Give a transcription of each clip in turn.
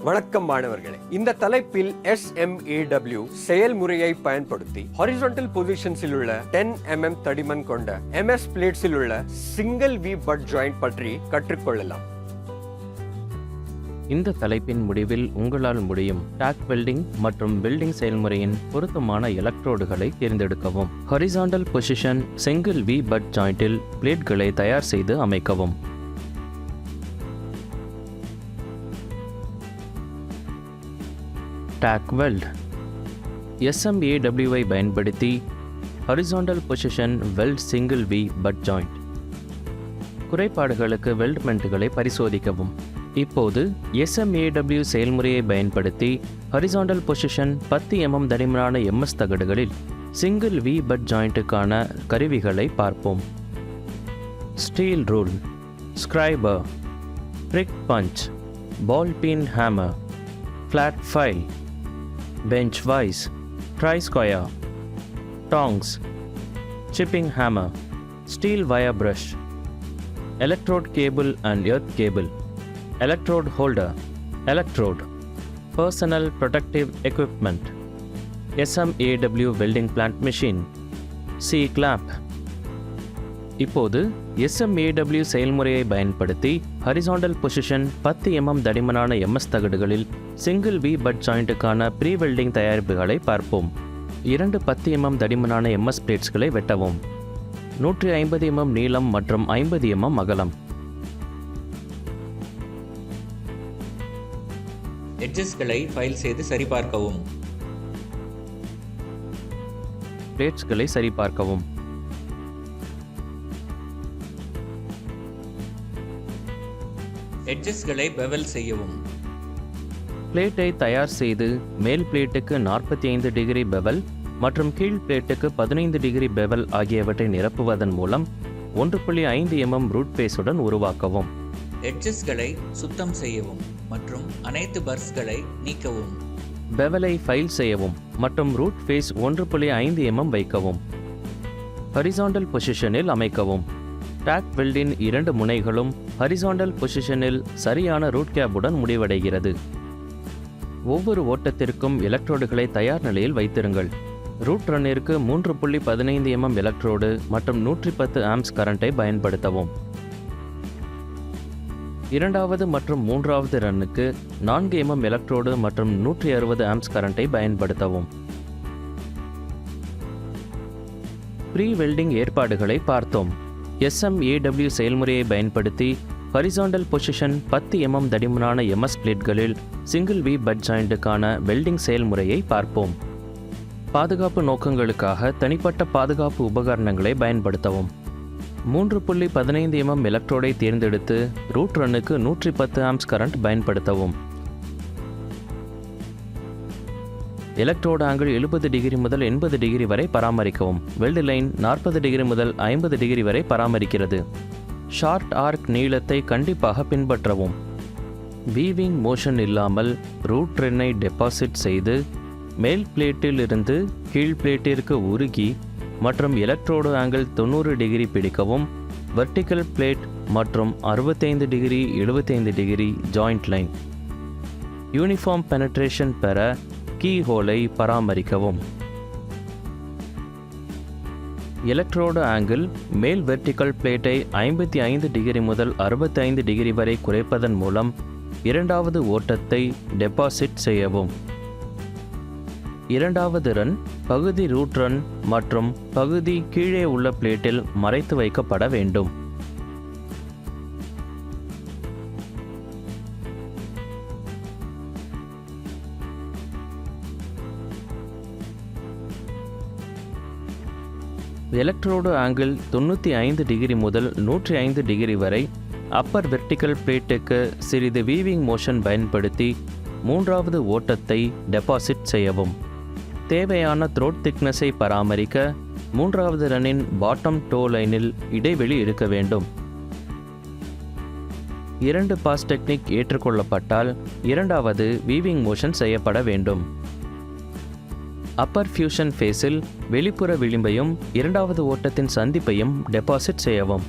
வணக்கம் மாணவர்களே, இந்த தலைப்பில் SMAW செயல்முறையை பயன்படுத்தி ஹாரிசான்டல் பொசிஷன்ஸில் உள்ள 10 mm தடிமன் கொண்ட MS பிளேட்ஸில் உள்ள சிங்கிள் V பட் ஜாயிண்ட் பற்றி கற்றுக்கொள்ளலாம். இந்த தலைப்பின் முடிவில் உங்களால் முடியும் டாக் வெல்டிங் மற்றும் வெல்டிங் செயல்முறையின் பொருத்தமான எலக்ட்ரோடுகளை தேர்ந்தெடுக்கவும். Horizontal position single V butt ஜாயிண்டில் பிளேட்களை தயார் செய்து அமைக்கவும். டாக் வெல்ட் SMAW பயன்படுத்தி horizontal position weld single V butt joint. குறைபாடுகளுக்கு வெல்ட்மெண்ட்டுகளை பரிசோதிக்கவும். இப்போது SMAW செயல்முறையை பயன்படுத்தி ஹாரிசான்டல் பொசிஷன் 10 mm தடிமனான MS தகடுகளில் சிங்கிள் V பட் ஜாயிண்ட்டுக்கான கருவிகளை பார்ப்போம். Steel rule, scriber, prick punch, ball peen hammer, flat file, bench vise, tri-square, tongs, chipping hammer, steel wire brush, electrode cable and earth cable, electrode holder, electrode, personal protective equipment, SMAW welding plant machine, C-clamp. இப்போது SMAW செயல்முறையை பயன்படுத்தி horizontal position 10 mm தடிமனான MS தகடுகளில் single V butt ஜாயிண்ட்டுக்கான pre welding தயாரிப்புகளை பார்ப்போம். 2 10 mm தடிமனான MS பிளேட்ஸ்களை வெட்டவும். 150 mm நீளம் மற்றும் 50 mm அகலம். எட்ஜஸ்களை ஃபைல் செய்து சரிபார்க்கவும். பிளேட்ஸ்களை சரிபார்க்கவும். எட்ஜஸ்களை பெவல் செய்யவும். பிளேட்டை தயார் செய்து மேல் பிளேட்டுக்கு 45 டிகிரி பெவல் மற்றும் கீழ் பிளேட்டுக்கு 15 டிகிரி பெவல் ஆகியவற்றை நிரப்புவதன் மூலம் 1.5 mm ரூட் பேஸுடன் உருவாக்கவும். எட்ஜஸ்களை சுத்தம் செய்யவும் மற்றும் அனைத்து பர்ஸ்களை நீக்கவும். பெவலை ஃபைல் செய்யவும் மற்றும் ரூட் ஃபேஸ் 1.5 mm வைக்கவும். ஹாரிசான்டல் பொசிஷனில் அமைக்கவும். டாக் வெல்டின் 2 முனைகளும் ஹாரிசான்டல் பொசிஷனில் சரியான ரூட் கேப்புடன் முடிவடைகிறது. ஒவ்வொரு ஓட்டத்திற்கும் எலக்ட்ரோடுகளை தயார் நிலையில் வைத்திருங்கள். ரூட் ரன்னிற்கு 3.15 mm எலக்ட்ரோடு மற்றும் 110 ஆம்ப்ஸ் கரண்டை பயன்படுத்தவும். இரண்டாவது மற்றும் மூன்றாவது ரன்னுக்கு 4 mm எலக்ட்ரோடு மற்றும் 160 ஆம்ப்ஸ் கரண்டை பயன்படுத்தவும். ப்ரீ வெல்டிங் ஏற்பாடுகளை பார்த்தோம். SMAW செயல்முறையை பயன்படுத்தி ஹாரிசான்டல் பொசிஷன் 10 mm தடிமனான MS பிளேட்களில் சிங்கிள் V பட் ஜாயிண்ட்டுக்கான வெல்டிங் செயல்முறையை பார்ப்போம். பாதுகாப்பு நோக்கங்களுக்காக தனிப்பட்ட பாதுகாப்பு உபகரணங்களை பயன்படுத்தவும். 3.15 mm எலக்ட்ரோடை தேர்ந்தெடுத்து ரூட் ரன்னுக்கு 110 ஆம்ப்ஸ் கரண்ட் பயன்படுத்தவும். எலக்ட்ரோடு ஆங்கிள் 70 டிகிரி முதல் 80 டிகிரி வரை பராமரிக்கவும். வெல்டு லைன் 40 டிகிரி முதல் 50 டிகிரி வரை பராமரிக்கிறது. ஷார்ட் ஆர்க் நீளத்தை கண்டிப்பாக பின்பற்றவும். வீவிங் மோஷன் இல்லாமல் ரூட் ரன்னை டெபாசிட் செய்து மேல் பிளேட்டில் இருந்து கீழ் பிளேட்டிற்கு உருகி மற்றும் எலக்ட்ரோடு ஆங்கிள் 90 டிகிரி பிடிக்கவும். வெர்டிக்கல் பிளேட் மற்றும் 65 degree 75 degree joint line. Uniform penetration பெற கீ ஹோலை பராமரிக்கவும். எலக்ட்ரோடு ஆங்கிள் மேல் வெர்டிக்கல் பிளேட்டை 55 டிகிரி முதல் 65 டிகிரி வரை குறைப்பதன் மூலம் இரண்டாவது ஓட்டத்தை டெபாசிட் செய்யவும். இரண்டாவது ரன் பகுதி ரூட் ரன் மற்றும் பகுதி கீழே உள்ள பிளேட்டில் மறைத்து வைக்கப்பட வேண்டும். எலக்ட்ரோடு ஆங்கிள் 95 டிகிரி முதல் 105 டிகிரி வரை அப்பர் வெர்டிக்கல் பிளேட்டுக்கு சிறிது வீவிங் மோஷன் பயன்படுத்தி மூன்றாவது ஓட்டத்தை டெபாசிட் செய்யவும். தேவையான த்ரோட் திக்னஸை பராமரிக்க மூன்றாவது ரன்னின் பாட்டம் டோ லைனில் இடைவெளி இருக்க வேண்டும். 2 பாஸ் டெக்னிக் ஏற்றுக்கொள்ளப்பட்டால் இரண்டாவது வீவிங் மோஷன் செய்யப்பட வேண்டும். அப்பர் ஃபியூஷன் ஃபேஸில் வெளிப்புற விளிம்பையும் இரண்டாவது ஓட்டத்தின் சந்திப்பையும் டெபாசிட் செய்யவும்.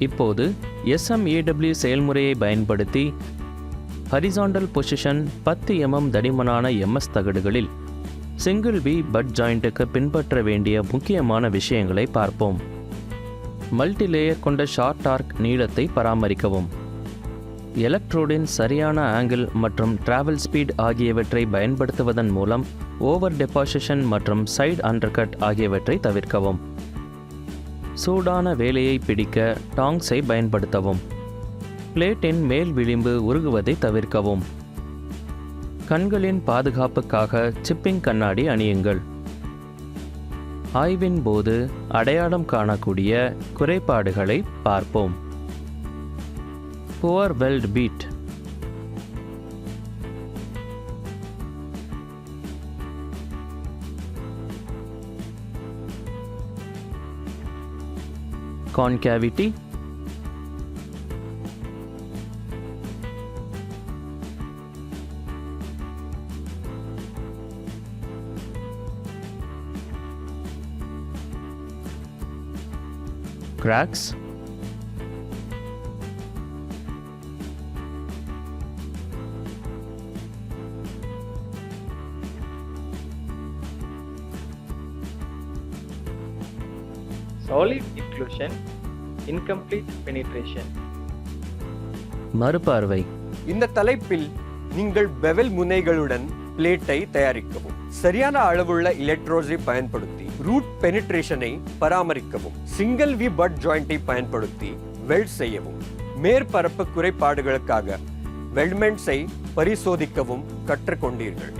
இப்போது SMAW செயல்முறையை பயன்படுத்தி ஹரிசாண்டல் பொசிஷன் 10 mm தடிமனான MS தகடுகளில் சிங்கிள் V பட் ஜாயிண்ட்டுக்கு பின்பற்ற வேண்டிய முக்கியமான விஷயங்களை பார்ப்போம். மல்டி லேயர் கொண்ட ஷார்ட் ஆர்க் நீளத்தை பராமரிக்கவும். எலக்ட்ரோடின் சரியான ஆங்கிள் மற்றும் டிராவல் ஸ்பீட் ஆகியவற்றை பயன்படுத்துவதன் மூலம் ஓவர் டெபாசிஷன் மற்றும் சைடு அண்டர்கட் ஆகியவற்றை தவிர்க்கவும். சூடான வேலையை பிடிக்க டாங்ஸை பயன்படுத்தவும். பிளேட்டின் மேல் விளிம்பு உருகுவதை தவிர்க்கவும். கண்களின் பாதுகாப்புக்காக சிப்பிங் கண்ணாடி அணியுங்கள். ஆய்வின் போது அடையாளம் காணக்கூடிய குறைபாடுகளை பார்ப்போம். Poor weld bead. concavity, cracks, solid inclusion, incomplete penetration. மறுபார்வை. இந்த தலைப்பில் நீங்கள் பெவல் முனைகளுடன் பிளேட்டை தயாரிக்கவும், சரியான அளவுள்ள எலக்ட்ரோஸை பயன்படுத்தி ரூட் பெனிட்ரேஷனை பராமரிக்கவும், சிங்கிள் வி பட் ஜாயிண்டை பயன்படுத்தி வெல்ட் செய்யவும், மேற்பரப்பு குறைபாடுகளுக்காக வெல்ட்மெண்ட்ஸை பரிசோதிக்கவும் கற்றுக்கொண்டீர்கள்.